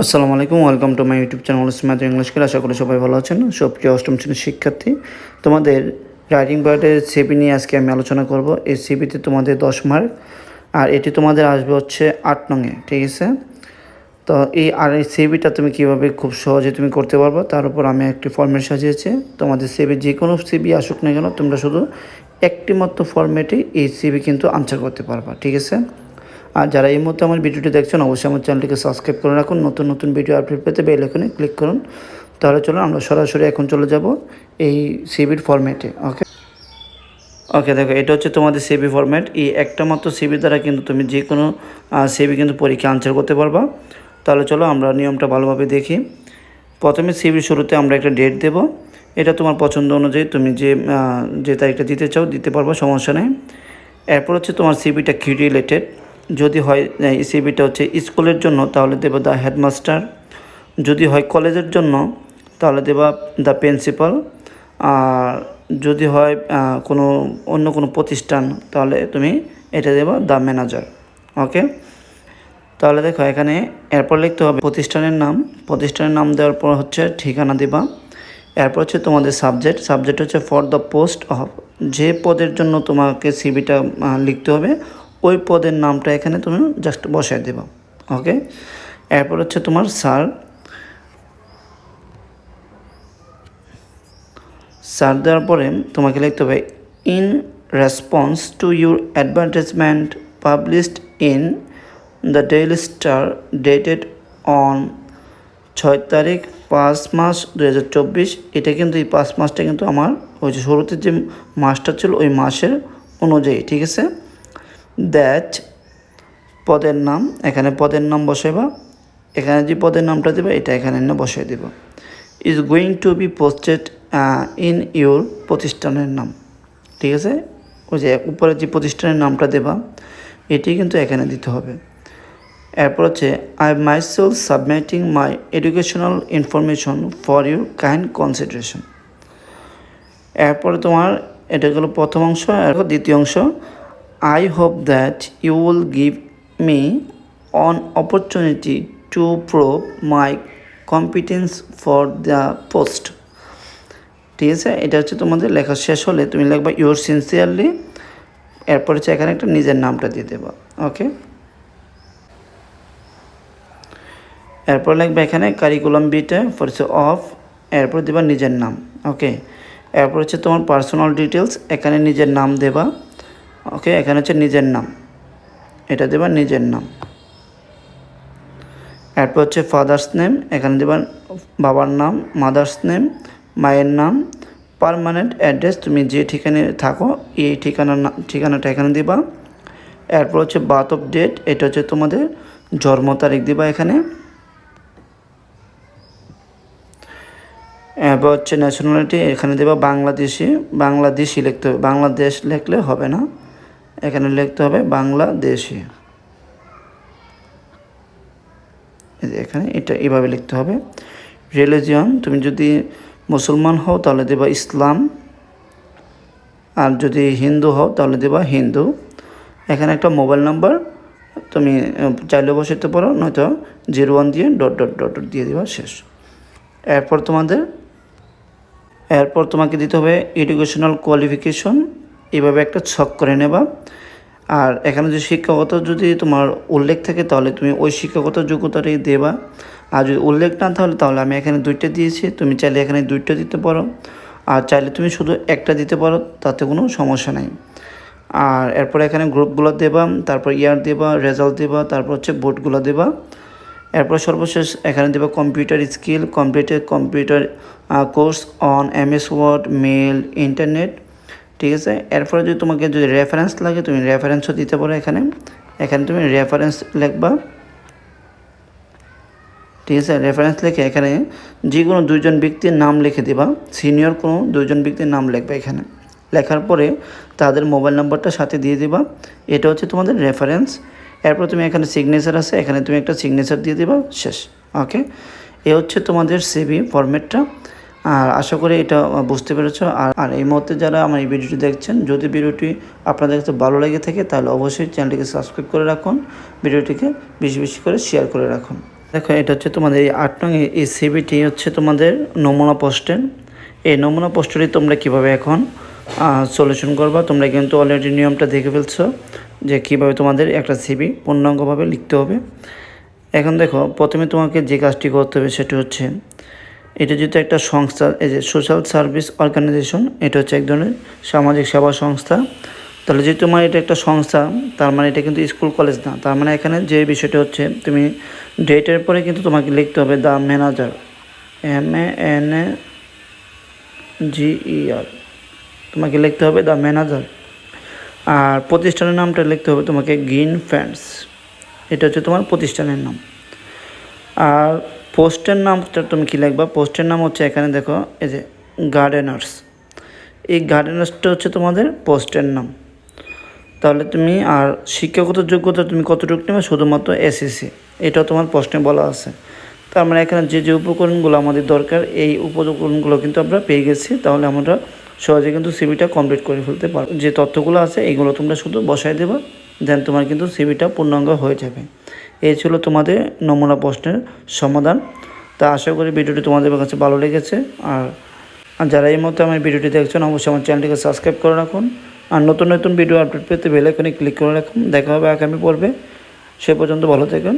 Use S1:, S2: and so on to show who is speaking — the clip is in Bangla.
S1: আসসালামু আলাইকুম, welcome to my YouTube channel smart English class. আশা করি সবাই ভালো আছেন। সবচেয়ে অষ্টম শ্রেণীর শিক্ষার্থী, তোমাদের রাইটিং পার্টের সিবি নিয়ে আজকে আমি আলোচনা করব। এই সিবিতে তোমাদের 10 মার্ক, আর এটি তোমাদের আসবে হচ্ছে 8 নঙে, ঠিক আছে? তো এই সিবিটা তুমি কীভাবে খুব সহজে তুমি করতে পারবো তার উপর আমি একটি ফর্মেট সাজিয়েছি। তোমাদের সিবি যে কোনো সিবি আসুক না কেন, তোমরা শুধু একটি মাত্র ফর্মেটেই এই সিবি কিন্তু আনসার করতে পারবা, ঠিক আছে? আর যারা এই মুহূর্তে আমার ভিডিওটি দেখছেন, অবশ্যই আমার চ্যানেলটিকে সাবস্ক্রাইব করে রাখুন। নতুন নতুন ভিডিও আপডেট পেতে বেল আইকনে ক্লিক করুন। তাহলে চলুন আমরা সরাসরি এখন চলে যাব এই সিবির ফরম্যাটে। ওকে দেখো, এটা হচ্ছে তোমাদের সিবি ফরম্যাট। এই একটা মাত্র সিবি দ্বারা কিন্তু তুমি যে কোনো সিবি কিন্তু পরীক্ষা আনসার করতে পারবা। তাহলে চলো আমরা নিয়মটা ভালোভাবে দেখি। প্রথমে সিবির শুরুতে আমরা একটা ডেট দেব। এটা তোমার পছন্দ অনুযায়ী তুমি যে তারিখটা দিতে চাও দিতে পারবো, সমস্যা নেই। এরপর হচ্ছে তোমার সিবিটা কি রিলেটেড। যদি হয় এই সিবিটা হচ্ছে স্কুলের জন্য, তাহলে দেবো দ্য হেডমাস্টার। যদি হয় কলেজের জন্য, তাহলে দেবা দ্য প্রিন্সিপাল। আর যদি হয় অন্য কোনো প্রতিষ্ঠান, তাহলে তুমি এটা দেবা দ্য ম্যানেজার। ওকে, তাহলে দেখো এখানে এরপর লিখতে হবে প্রতিষ্ঠানের নাম দেওয়ার পর হচ্ছে ঠিকানা দেবা। এরপর হচ্ছে তোমাদের সাবজেক্ট হচ্ছে ফর দ্য পোস্ট অফ, যে পদের জন্য তোমাকে সিবিটা লিখতে হবে ওই পদের নামটা এখানে তুমি জাস্ট বসায় দেবা। ওকে, এরপর হচ্ছে তোমার স্যার দেওয়ার পরে তোমাকে লিখতে হবে in response to your advertisement published in the daily star dated on 6 তারিখ 5 মাস 2024। এটা কিন্তু এই 5 মাসটা কিন্তু আমার ওই যে শুরুতে যে মাসটা ছিল ওই মাসের অনুযায়ী, ঠিক আছে? দ্যাট পদের নাম, এখানে পদের নাম বসাইবা। এখানে যে পদের নামটা দেবে এটা এখানে এনে বসাই দেব। Is going to be posted in your প্রতিষ্ঠানের নাম, ঠিক আছে? ওই যে উপরে যে প্রতিষ্ঠানের নামটা দেবা এটি কিন্তু এখানে দিতে হবে। এরপর হচ্ছে I myself submitting my educational information for your kind consideration. এরপরে তোমার এটা গেলো প্রথম অংশ। এরপর দ্বিতীয় অংশ, I hope that you will give me an opportunity to prove my competence for the post, ঠিক আছে? এটা হচ্ছে তোমাদের লেখা শেষ হলে তুমি লিখবা ইউর সিনসিয়ারলি। এরপর হচ্ছে এখানে একটা নিজের নামটা দিয়ে দেবা। ওকে, এরপর লিখবা এখানে কারিকুলাম বিটা ফরছে অফ, এরপর দেবা নিজের নাম। ওকে, এরপর হচ্ছে তোমার পার্সোনাল ডিটেলস, এখানে নিজের নাম দেবা। ওকে, এখানে হচ্ছে নিজের নাম, এটা দেবা নিজের নাম। এরপর হচ্ছে ফাদার্স নেম, এখানে দেবা বাবার নাম। মাদার্স নেম, মায়ের নাম। পার্মানেন্ট অ্যাড্রেস, তুমি যে ঠিকানায় থাকো এই ঠিকানাটা এখানে দিবা। এরপর হচ্ছে বার্থ অফ ডেট, এটা হচ্ছে তোমাদের জন্ম তারিখ দিবা এখানে। এরপর হচ্ছে ন্যাশনালিটি, এখানে দেবা বাংলাদেশি লিখতে হবে, বাংলাদেশ লিখলে হবে না, এখানে লিখতে হবে বাংলাদেশি। এখানে এটা এভাবে লিখতে হবে। রিলিজিয়ন, তুমি যদি মুসলমান হও তাহলে দেবা ইসলাম, আর যদি হিন্দু হও তাহলে দেবা হিন্দু। এখানে একটা মোবাইল নাম্বার তুমি চাইলে বসাতে পারো, নয়তো 01 দিয়ে ডট দিয়ে দেবা, শেষ। এরপর তোমাকে দিতে হবে এডুকেশনাল কোয়ালিফিকেশন, এভাবে একটা ছক করে নেবা। আর এখানে যে শিক্ষাগত যদি তোমার উল্লেখ থাকে তাহলে তুমি ওই শিক্ষাগত যোগ্যতাটাই দেবা। আর যদি উল্লেখ না তাহলে আমি এখানে 2টা দিয়েছি, তুমি চাইলে এখানে 2টা দিতে পারো, আর চাইলে তুমি শুধু একটা দিতে পারো, তাতে কোনো সমস্যা নাই। আর এরপর এখানে গ্রুপগুলো দেবা, তারপর ইয়ার দেবা, রেজাল্ট দেবা, তারপর হচ্ছে বোর্ডগুলো দেবা। এরপর সর্বশেষ এখানে দেবা computer skill, computer course on MS word, mail, internet, ঠিক আছে? এরপরে তোমাকে যদি রেফারেন্স লাগে তুমি রেফারেন্সও দিতে পারো। এখানে তুমি রেফারেন্স লিখবা, ঠিক আছে? রেফারেন্স লিখে এখানে যে কোনো 2জন ব্যক্তির নাম লিখে দেবা, সিনিয়র কোনো 2জন ব্যক্তির নাম লিখবা। এখানে লেখার পরে তাদের মোবাইল নাম্বারটা সাথে দিয়ে দেবা। এটা হচ্ছে তোমাদের রেফারেন্স। এরপর তুমি এখানে সিগনেচার আছে, এখানে তুমি একটা সিগনেচার দিয়ে দেবা, শেষ। ওকে, এ হচ্ছে তোমাদের সিভি ফরম্যাটটা। আর আশা করি এটা বুঝতে পেরেছো। আর এই মুহূর্তে যারা আমার এই ভিডিওটি দেখছেন, যদি ভিডিওটি আপনাদের কাছে ভালো লেগে থাকে তাহলে অবশ্যই চ্যানেলটিকে সাবস্ক্রাইব করে রাখুন, ভিডিওটিকে বেশি বেশি করে শেয়ার করে রাখুন। দেখো এটা হচ্ছে তোমাদের এই 8 নং এই সিবিটি হচ্ছে তোমাদের নমুনা পোস্টের। এই নমুনা পোস্টটি তোমরা কিভাবে এখন সলিউশন করবা, তোমরা কিন্তু অলরেডি নিয়মটা দেখে ফেলছো যে কিভাবে তোমাদের একটা সিবি পূর্ণাঙ্গভাবে লিখতে হবে। এখন দেখো প্রথমে তোমাকে যে কাজটি করতে হবে সেটা হচ্ছে, এটা যেহেতু একটা সংস্থা, এই যে সোশ্যাল সার্ভিস অর্গানাইজেশন, এটা হচ্ছে এক ধরনের সামাজিক সেবা সংস্থা। তাহলে যেহেতু তোমার এটা একটা সংস্থা, তার মানে এটা কিন্তু স্কুল কলেজ না। তার মানে এখানে যে বিষয়টা হচ্ছে, তুমি ডেটের পরে কিন্তু তোমাকে লিখতে হবে দ্য ম্যানেজার, MANAGER, তোমাকে লিখতে হবে দ্য ম্যানেজার। আর প্রতিষ্ঠানের নামটা লিখতে হবে তোমাকে গ্রিন ফ্রেন্ডস, এটা হচ্ছে তোমার প্রতিষ্ঠানের নাম। আর পোস্টের নামটা তুমি কী লিখবা, পোস্টের নাম হচ্ছে এখানে দেখো এই যে গার্ডেনার্স, এই গার্ডেনার্সটা হচ্ছে তোমাদের পোস্টের নাম। তাহলে তুমি আর শিক্ষাগত যোগ্যতা তুমি কতটুকু নেবে, শুধুমাত্র এসএসসি, এটাও তোমার প্রশ্নে বলা আছে। তার মানে এখানে যে যে উপকরণগুলো আমাদের দরকার, এই উপকরণগুলো কিন্তু আমরা পেয়ে গেছি। তাহলে আমরা সহজে কিন্তু সিভিটা কমপ্লিট করে ফেলতে পারবো। যে তথ্যগুলো আছে এইগুলো তোমরা শুধু বসাই দেবে, দেন তোমার কিন্তু সিভিটা পূর্ণাঙ্গ হয়ে যাবে। এই ছিল তোমাদের নমুনা প্রশ্নের সমাধান। তা আশা করি ভিডিওটি তোমাদের কাছে ভালো লেগেছে। আর যারা এই মুহূর্তে আমার ভিডিওটি দেখছেন, অবশ্যই আমার চ্যানেলটিকে সাবস্ক্রাইব করে রাখুন। আর নতুন নতুন ভিডিও আপডেট পেতে বেল আইকনে ক্লিক করে রাখুন। দেখা হবে আগামী পর্বে। সে পর্যন্ত ভালো থাকুন।